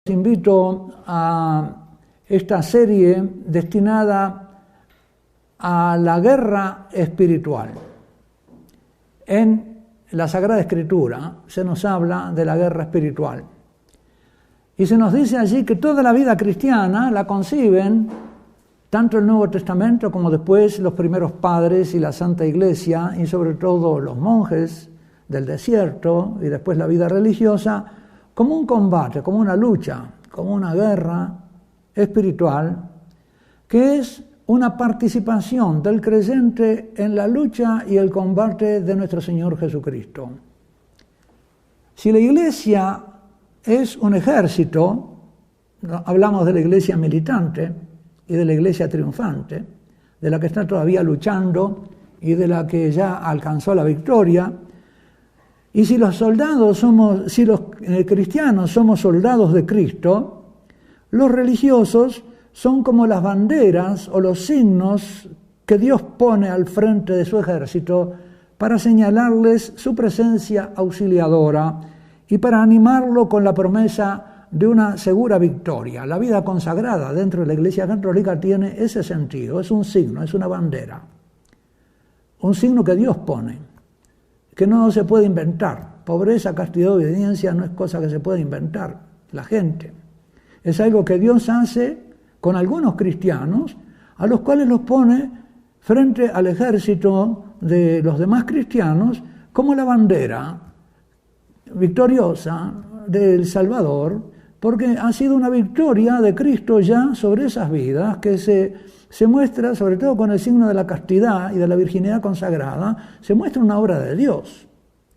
Invito a esta serie destinada a la guerra espiritual. En la Sagrada Escritura se nos habla de la guerra espiritual. Y se nos dice allí que toda la vida cristiana la conciben, tanto el Nuevo Testamento como después los primeros padres y la Santa Iglesia, y sobre todo los monjes del desierto y después la vida religiosa, como un combate, como una lucha, como una guerra espiritual, que es una participación del creyente en la lucha y el combate de nuestro Señor Jesucristo. Si la Iglesia es un ejército, hablamos de la Iglesia militante y de la Iglesia triunfante, de la que está todavía luchando y de la que ya alcanzó la victoria. Y si los cristianos somos soldados de Cristo, los religiosos son como las banderas o los signos que Dios pone al frente de su ejército para señalarles su presencia auxiliadora y para animarlo con la promesa de una segura victoria. La vida consagrada dentro de la Iglesia Católica tiene ese sentido, es un signo, es una bandera, un signo que Dios pone, que no se puede inventar. Pobreza, castidad, obediencia no es cosa que se puede inventar la gente. Es algo que Dios hace con algunos cristianos, a los cuales los pone frente al ejército de los demás cristianos como la bandera victoriosa del Salvador, porque ha sido una victoria de Cristo ya sobre esas vidas que se muestra, sobre todo con el signo de la castidad y de la virginidad consagrada, se muestra una obra de Dios,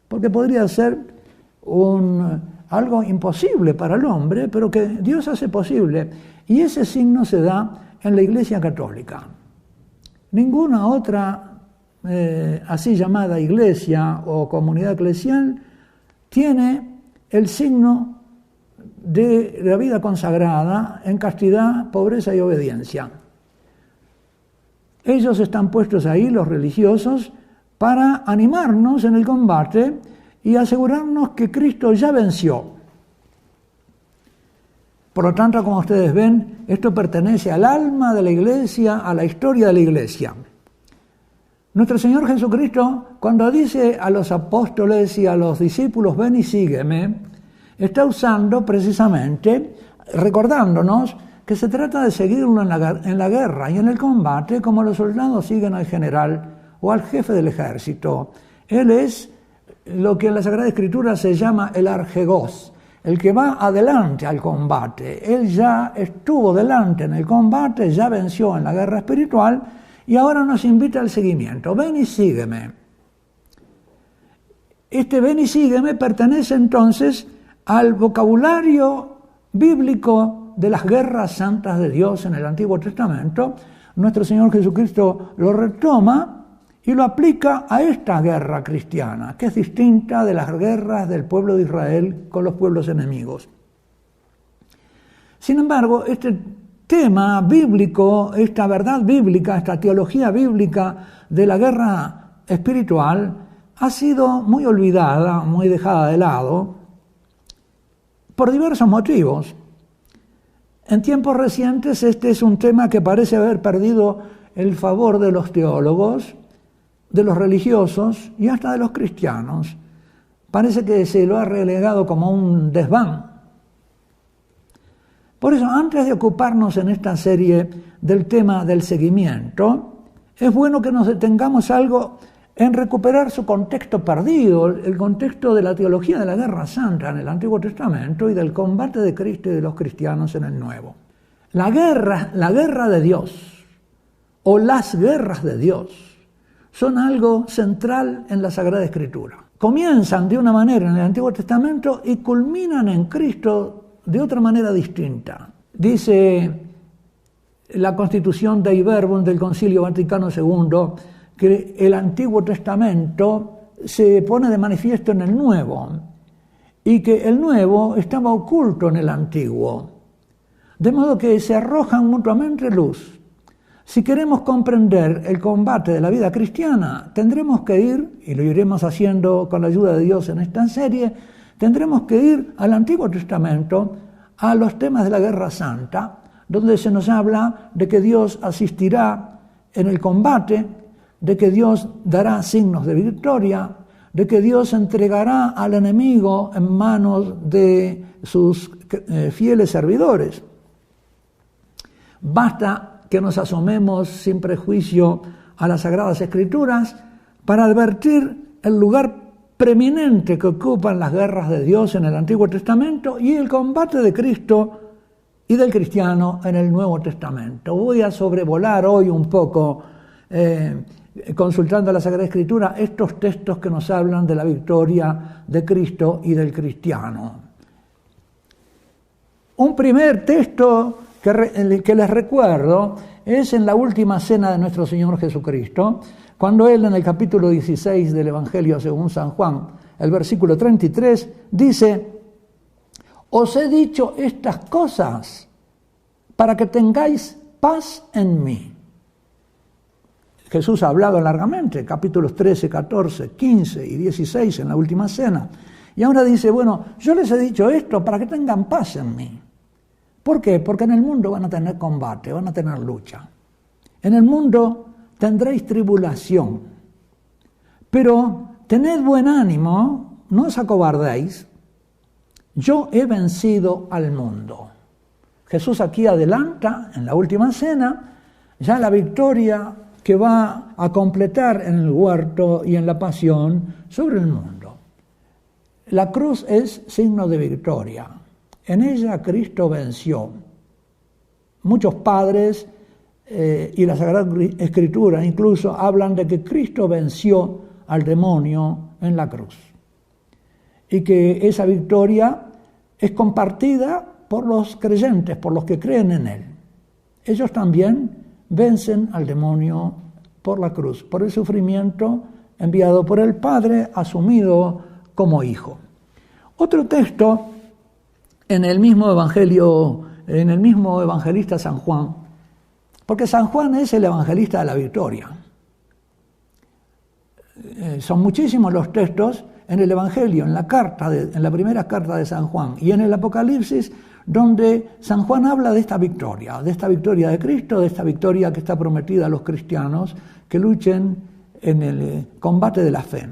porque podría ser algo imposible para el hombre, pero que Dios hace posible, y ese signo se da en la Iglesia Católica. Ninguna otra así llamada iglesia o comunidad eclesial tiene el signo de la vida consagrada en castidad, pobreza y obediencia. Ellos están puestos ahí, los religiosos, para animarnos en el combate y asegurarnos que Cristo ya venció. Por lo tanto, como ustedes ven, esto pertenece al alma de la Iglesia, a la historia de la Iglesia. Nuestro Señor Jesucristo, cuando dice a los apóstoles y a los discípulos, ven y sígueme, está usando precisamente, recordándonos que se trata de seguirlo en la guerra y en el combate como los soldados siguen al general o al jefe del ejército. Él es lo que en la Sagrada Escritura se llama el argegos, el que va adelante al combate. Él ya estuvo delante en el combate, ya venció en la guerra espiritual y ahora nos invita al seguimiento. Ven y sígueme. Este ven y sígueme pertenece entonces al vocabulario bíblico de las guerras santas de Dios en el Antiguo Testamento. Nuestro Señor Jesucristo lo retoma y lo aplica a esta guerra cristiana, que es distinta de las guerras del pueblo de Israel con los pueblos enemigos. Sin embargo, este tema bíblico, esta verdad bíblica, esta teología bíblica de la guerra espiritual ha sido muy olvidada, muy dejada de lado, por diversos motivos. En tiempos recientes este es un tema que parece haber perdido el favor de los teólogos, de los religiosos y hasta de los cristianos. Parece que se lo ha relegado como un desván. Por eso, antes de ocuparnos en esta serie del tema del seguimiento, es bueno que nos detengamos algo en recuperar su contexto perdido, el contexto de la teología de la guerra santa en el Antiguo Testamento y del combate de Cristo y de los cristianos en el Nuevo. La guerra de Dios, o las guerras de Dios, son algo central en la Sagrada Escritura. Comienzan de una manera en el Antiguo Testamento y culminan en Cristo de otra manera distinta. Dice la Constitución Dei Verbum del Concilio Vaticano II que el Antiguo Testamento se pone de manifiesto en el Nuevo y que el Nuevo estaba oculto en el Antiguo, de modo que se arrojan mutuamente luz. Si queremos comprender el combate de la vida cristiana, tendremos que ir, y lo iremos haciendo con la ayuda de Dios en esta serie, tendremos que ir al Antiguo Testamento a los temas de la Guerra Santa, donde se nos habla de que Dios asistirá en el combate, de que Dios dará signos de victoria, de que Dios entregará al enemigo en manos de sus fieles servidores. Basta que nos asomemos sin prejuicio a las Sagradas Escrituras para advertir el lugar preeminente que ocupan las guerras de Dios en el Antiguo Testamento y el combate de Cristo y del cristiano en el Nuevo Testamento. Voy a sobrevolar hoy un poco, consultando la Sagrada Escritura, estos textos que nos hablan de la victoria de Cristo y del cristiano. Un primer texto que les recuerdo es en la última cena de nuestro Señor Jesucristo, cuando Él en el capítulo 16 del Evangelio según San Juan, el versículo 33, dice: os he dicho estas cosas para que tengáis paz en mí. Jesús ha hablado largamente, capítulos 13, 14, 15 y 16 en la última cena. Y ahora dice, bueno, yo les he dicho esto para que tengan paz en mí. ¿Por qué? Porque en el mundo van a tener combate, van a tener lucha. En el mundo tendréis tribulación. Pero tened buen ánimo, no os acobardéis. Yo he vencido al mundo. Jesús aquí adelanta, en la última cena, ya la victoria que va a completar en el huerto y en la pasión sobre el mundo. La cruz es signo de victoria. En ella Cristo venció. Muchos padres y la Sagrada Escritura incluso hablan de que Cristo venció al demonio en la cruz. Y que esa victoria es compartida por los creyentes, por los que creen en Él. Ellos también vencen al demonio por la cruz, por el sufrimiento enviado por el Padre, asumido como hijo. Otro texto en el mismo evangelio, en el mismo evangelista San Juan, porque San Juan es el evangelista de la victoria. Son muchísimos los textos en el Evangelio, en la primera carta de San Juan y en el Apocalipsis, donde San Juan habla de esta victoria de Cristo, de esta victoria que está prometida a los cristianos que luchen en el combate de la fe.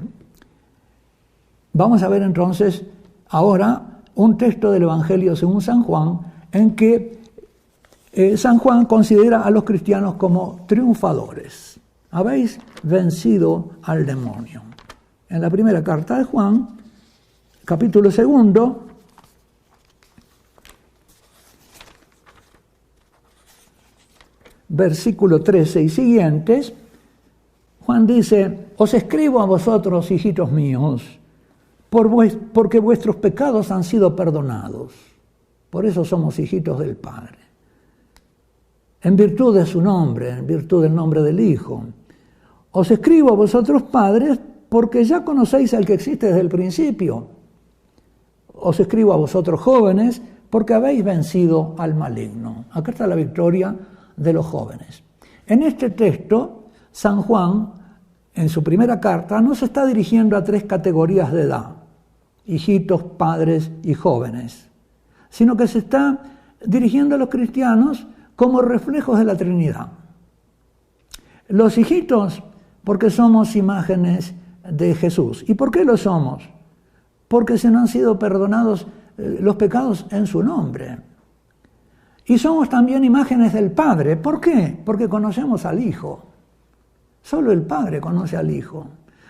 Vamos a ver entonces ahora un texto del Evangelio según San Juan, en que San Juan considera a los cristianos como triunfadores. Habéis vencido al demonio. En la primera carta de Juan, capítulo 2, versículo 13 y siguientes, Juan dice: os escribo a vosotros, hijitos míos, porque vuestros pecados han sido perdonados. Por eso somos hijitos del Padre. En virtud de su nombre, en virtud del nombre del Hijo. Os escribo a vosotros, padres, porque ya conocéis al que existe desde el principio. Os escribo a vosotros, jóvenes, porque habéis vencido al maligno. Acá está la victoria de los jóvenes. En este texto, San Juan, en su primera carta, no se está dirigiendo a 3 categorías de edad, hijitos, padres y jóvenes, sino que se está dirigiendo a los cristianos como reflejos de la Trinidad. Los hijitos, porque somos imágenes de Jesús. ¿Y por qué lo somos? Porque se nos han sido perdonados los pecados en su nombre. Y somos también imágenes del Padre. ¿Por qué? Porque conocemos al Hijo. Solo el Padre conoce al Hijo.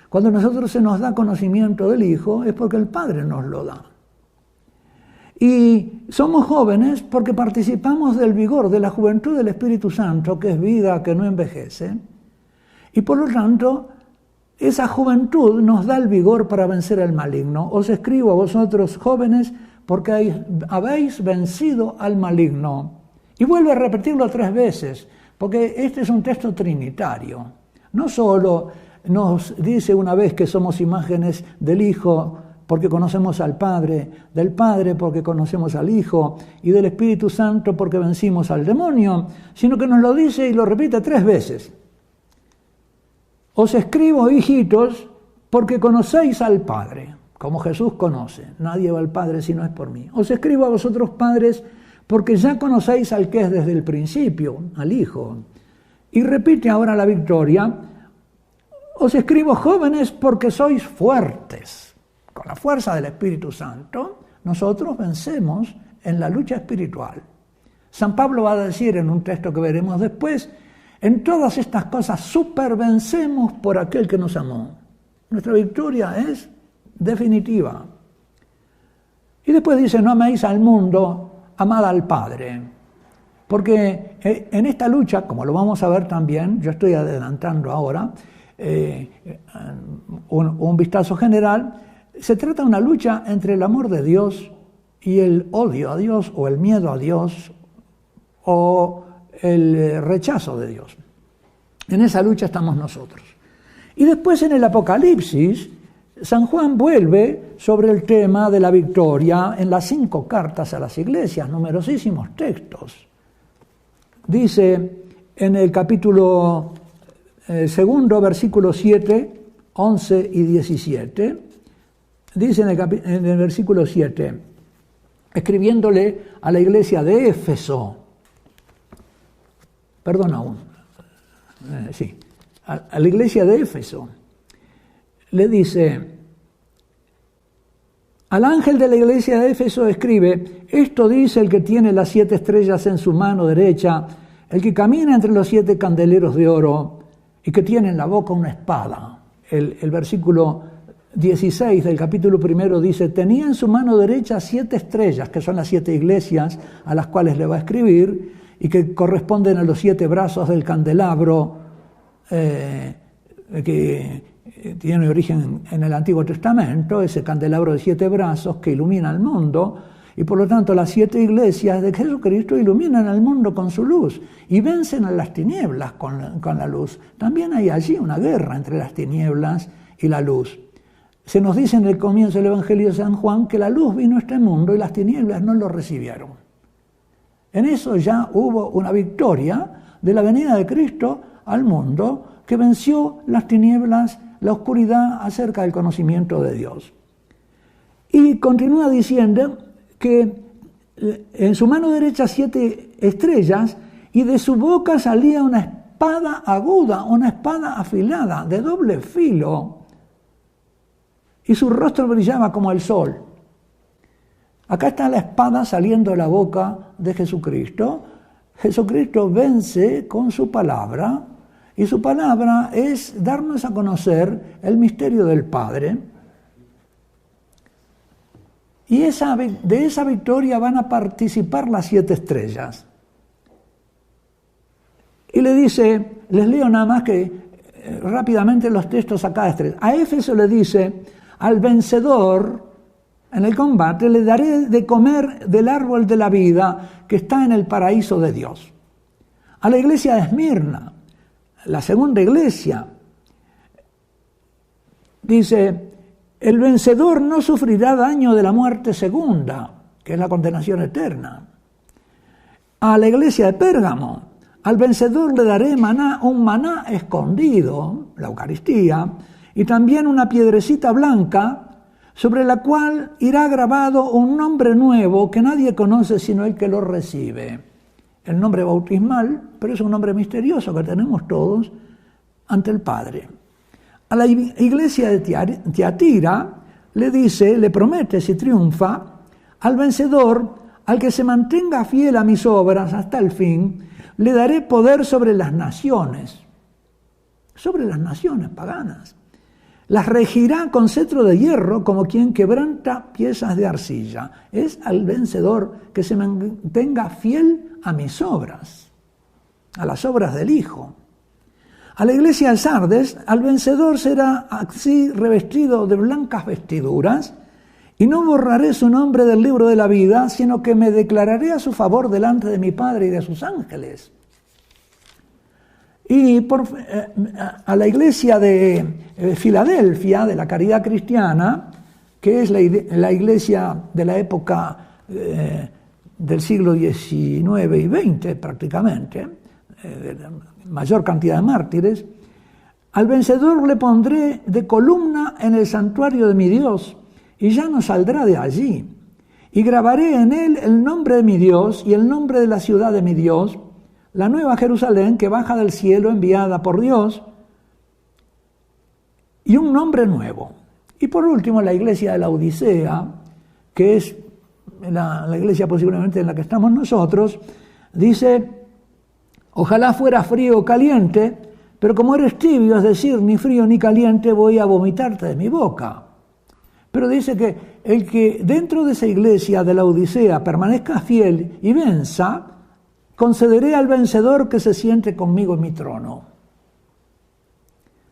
Cuando a nosotros se nos da conocimiento del Hijo, es porque el Padre nos lo da. Y somos jóvenes porque participamos del vigor, de la juventud del Espíritu Santo, que es vida que no envejece. Y por lo tanto, esa juventud nos da el vigor para vencer al maligno. Os escribo a vosotros, jóvenes, porque habéis vencido al maligno. Y vuelve a repetirlo 3 veces, porque este es un texto trinitario. No solo nos dice una vez que somos imágenes del Hijo, porque conocemos al Padre, del Padre porque conocemos al Hijo, y del Espíritu Santo porque vencimos al demonio, sino que nos lo dice y lo repite 3 veces. Os escribo, hijitos, porque conocéis al Padre. como Jesús conoce. Nadie va al Padre si no es por mí. Os escribo a vosotros, padres, porque ya conocéis al que es desde el principio, al Hijo. Y repite ahora la victoria. Os escribo, jóvenes, porque sois fuertes. Con la fuerza del Espíritu Santo, nosotros vencemos en la lucha espiritual. San Pablo va a decir en un texto que veremos después, en todas estas cosas supervencemos por aquel que nos amó. Nuestra victoria es definitiva. Y después dice, no améis al mundo, amad al Padre. Porque en esta lucha, como lo vamos a ver también, yo estoy adelantando ahora, un vistazo general, se trata de una lucha entre el amor de Dios y el odio a Dios, o el miedo a Dios, o el rechazo de Dios. En esa lucha estamos nosotros. Y después en el Apocalipsis, San Juan vuelve sobre el tema de la victoria en las 5 cartas a las iglesias, numerosísimos textos. Dice en el capítulo 2, versículos 7, 11 y 17, dice en el versículo 7, escribiéndole a la iglesia de Éfeso, a la iglesia de Éfeso, le dice, al ángel de la iglesia de Éfeso escribe, esto dice el que tiene las 7 estrellas en su mano derecha, el que camina entre los 7 candeleros de oro y que tiene en la boca una espada. El versículo 16 del capítulo 1 dice, tenía en su mano derecha 7 estrellas, que son las 7 iglesias a las cuales le va a escribir y que corresponden a los 7 brazos del candelabro que tiene origen en el Antiguo Testamento, ese candelabro de 7 brazos que ilumina el mundo, y por lo tanto las 7 iglesias de Jesucristo iluminan al mundo con su luz y vencen a las tinieblas con la luz. También hay allí una guerra entre las tinieblas y la luz. Se nos dice en el comienzo del Evangelio de San Juan que la luz vino a este mundo y las tinieblas no lo recibieron. En eso ya hubo una victoria de la venida de Cristo al mundo que venció las tinieblas, la oscuridad acerca del conocimiento de Dios. Y continúa diciendo que en su mano derecha 7 estrellas y de su boca salía una espada aguda, una espada afilada, de doble filo, y su rostro brillaba como el sol. Acá está la espada saliendo de la boca de Jesucristo. Jesucristo vence con su palabra, y su palabra es darnos a conocer el misterio del Padre. Y de esa victoria van a participar las 7 estrellas. Y le dice, les leo nada más que rápidamente los textos a cada estrella. A Éfeso le dice, al vencedor en el combate le daré de comer del árbol de la vida que está en el paraíso de Dios. A la iglesia de Esmirna, la segunda iglesia, dice, el vencedor no sufrirá daño de la muerte segunda, que es la condenación eterna. A la iglesia de Pérgamo, al vencedor le daré un maná escondido, la Eucaristía, y también una piedrecita blanca, sobre la cual irá grabado un nombre nuevo que nadie conoce sino el que lo recibe. El nombre bautismal, pero es un nombre misterioso que tenemos todos ante el Padre. A la iglesia de Tiatira le dice, le promete si triunfa, al vencedor, al que se mantenga fiel a mis obras hasta el fin, le daré poder sobre las naciones paganas. Las regirá con cetro de hierro como quien quebranta piezas de arcilla. Es al vencedor que se mantenga fiel a mis obras, a las obras del Hijo. A la iglesia de Sardes, al vencedor será así revestido de blancas vestiduras, y no borraré su nombre del libro de la vida, sino que me declararé a su favor delante de mi Padre y de sus ángeles. Y a la iglesia de Filadelfia, de la Caridad Cristiana, que es la iglesia de la época del siglo XIX y XX prácticamente, mayor cantidad de mártires, al vencedor le pondré de columna en el santuario de mi Dios, y ya no saldrá de allí. Y grabaré en él el nombre de mi Dios y el nombre de la ciudad de mi Dios, la nueva Jerusalén que baja del cielo enviada por Dios, y un nombre nuevo. Y por último, la iglesia de la Odisea, que es la iglesia posiblemente en la que estamos nosotros, dice: ojalá fuera frío o caliente, pero como eres tibio, es decir, ni frío ni caliente, voy a vomitarte de mi boca. Pero dice que el que dentro de esa iglesia de la Odisea permanezca fiel y venza, concederé al vencedor que se siente conmigo en mi trono.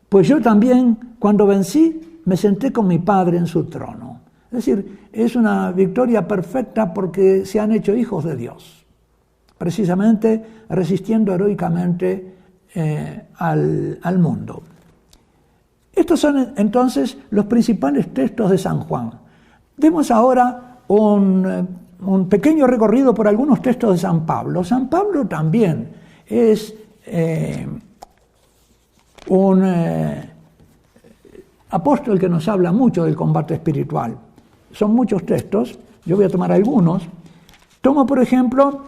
Pues yo también, cuando vencí, me senté con mi Padre en su trono. Es decir, es una victoria perfecta porque se han hecho hijos de Dios, precisamente resistiendo heroicamente al mundo. Estos son entonces los principales textos de San Juan. Demos ahora un pequeño recorrido por algunos textos de San Pablo. San Pablo también es un apóstol que nos habla mucho del combate espiritual. Son muchos textos, yo voy a tomar algunos. Tomo, por ejemplo,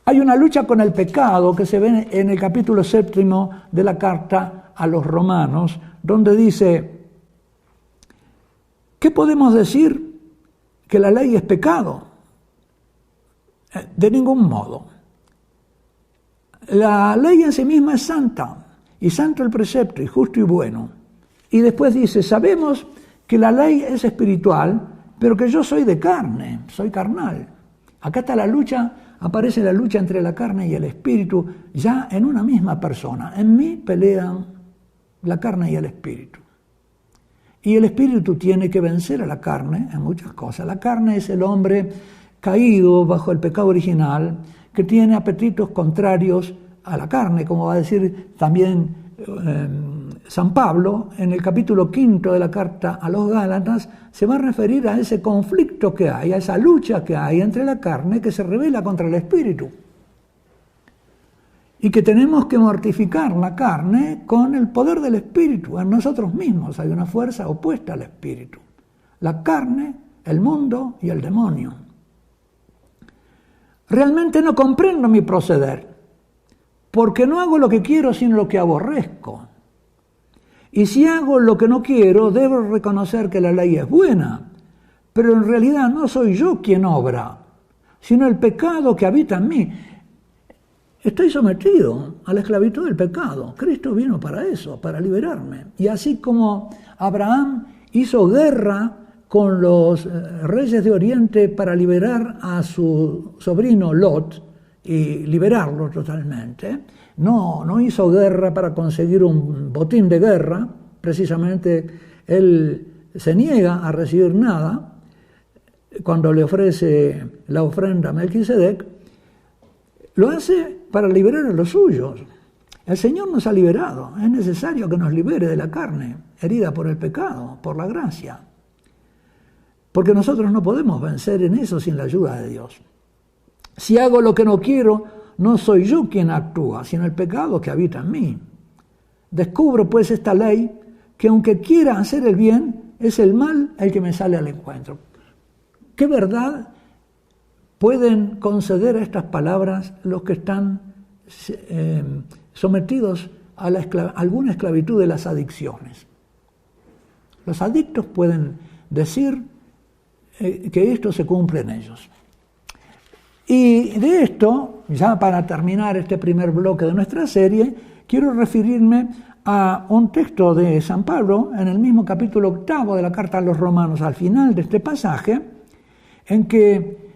hay una lucha con el pecado que se ve en el capítulo 7 de la carta a los Romanos, donde dice: ¿qué podemos decir? ¿Que la ley es pecado? De ningún modo. La ley en sí misma es santa, y santo el precepto, y justo y bueno. Y después dice: sabemos que la ley es espiritual, pero que yo soy de carne, soy carnal. Acá está la lucha, aparece la lucha entre la carne y el espíritu, ya en una misma persona. En mí pelean la carne y el espíritu. Y el espíritu tiene que vencer a la carne en muchas cosas. La carne es el hombre caído bajo el pecado original, que tiene apetitos contrarios a la carne, como va a decir también San Pablo en el capítulo 5 de la carta a los Gálatas. Se va a referir a ese conflicto que hay, a esa lucha que hay entre la carne que se revela contra el espíritu. Y que tenemos que mortificar la carne con el poder del espíritu. En nosotros mismos hay una fuerza opuesta al espíritu: la carne, el mundo y el demonio. Realmente no comprendo mi proceder, porque no hago lo que quiero sino lo que aborrezco. Y si hago lo que no quiero, debo reconocer que la ley es buena, pero en realidad no soy yo quien obra, sino el pecado que habita en mí. Estoy sometido a la esclavitud del pecado. Cristo vino para eso, para liberarme. Y así como Abraham hizo guerra con los reyes de Oriente para liberar a su sobrino Lot y liberarlo totalmente, no hizo guerra para conseguir un botín de guerra. Precisamente él se niega a recibir nada cuando le ofrece la ofrenda a Melquisedec. Lo hace para liberar a los suyos. El Señor nos ha liberado. Es necesario que nos libere de la carne, herida por el pecado, por la gracia. Porque nosotros no podemos vencer en eso sin la ayuda de Dios. Si hago lo que no quiero, no soy yo quien actúa, sino el pecado que habita en mí. Descubro pues esta ley, que aunque quiera hacer el bien, es el mal el que me sale al encuentro. ¿Qué verdad pueden conceder a estas palabras los que están sometidos a alguna esclavitud de las adicciones? Los adictos pueden decir que esto se cumple en ellos. Y de esto, ya para terminar este primer bloque de nuestra serie, quiero referirme a un texto de San Pablo en el mismo capítulo 8 de la carta a los Romanos, al final de este pasaje, en que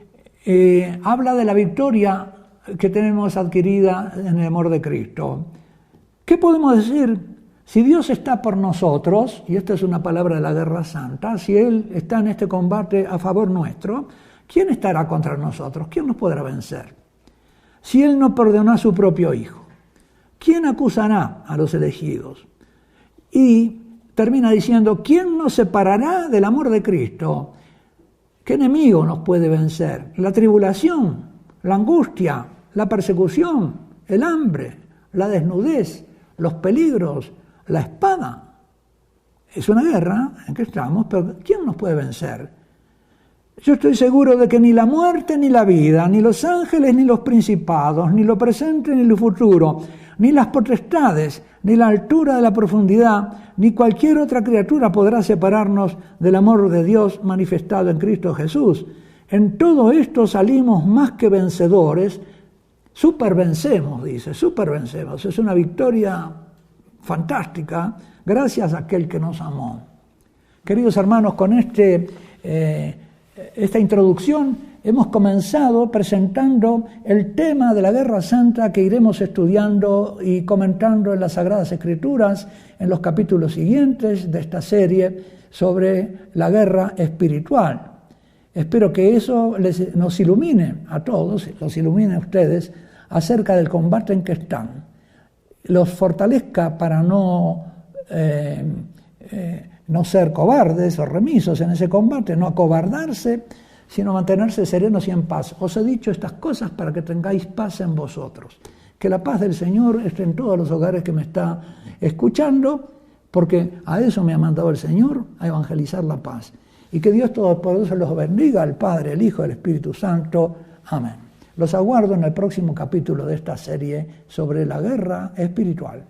habla de la victoria que tenemos adquirida en el amor de Cristo. ¿Qué podemos decir? Si Dios está por nosotros, y esta es una palabra de la guerra santa, si Él está en este combate a favor nuestro, ¿quién estará contra nosotros? ¿Quién nos podrá vencer? Si Él no perdonó a su propio Hijo, ¿quién acusará a los elegidos? Y termina diciendo: ¿quién nos separará del amor de Cristo? ¿Qué enemigo nos puede vencer? La tribulación, la angustia, la persecución, el hambre, la desnudez, los peligros, la espada. Es una guerra en que estamos, pero ¿quién nos puede vencer? Yo estoy seguro de que ni la muerte ni la vida, ni los ángeles ni los principados, ni lo presente ni lo futuro, ni las potestades, ni la altura de la profundidad, ni cualquier otra criatura podrá separarnos del amor de Dios manifestado en Cristo Jesús. En todo esto salimos más que vencedores, supervencemos, dice, supervencemos. Es una victoria fantástica gracias a aquel que nos amó. Queridos hermanos, con esta introducción hemos comenzado presentando el tema de la Guerra Santa que iremos estudiando y comentando en las Sagradas Escrituras en los capítulos siguientes de esta serie sobre la guerra espiritual. Espero que eso nos ilumine a todos, los ilumine a ustedes acerca del combate en que están, los fortalezca para no ser cobardes o remisos en ese combate, no acobardarse, sino mantenerse serenos y en paz. Os he dicho estas cosas para que tengáis paz en vosotros. Que la paz del Señor esté en todos los hogares que me está escuchando, porque a eso me ha mandado el Señor, a evangelizar la paz. Y que Dios Todopoderoso los bendiga, el Padre, el Hijo, el Espíritu Santo. Amén. Los aguardo en el próximo capítulo de esta serie sobre la guerra espiritual.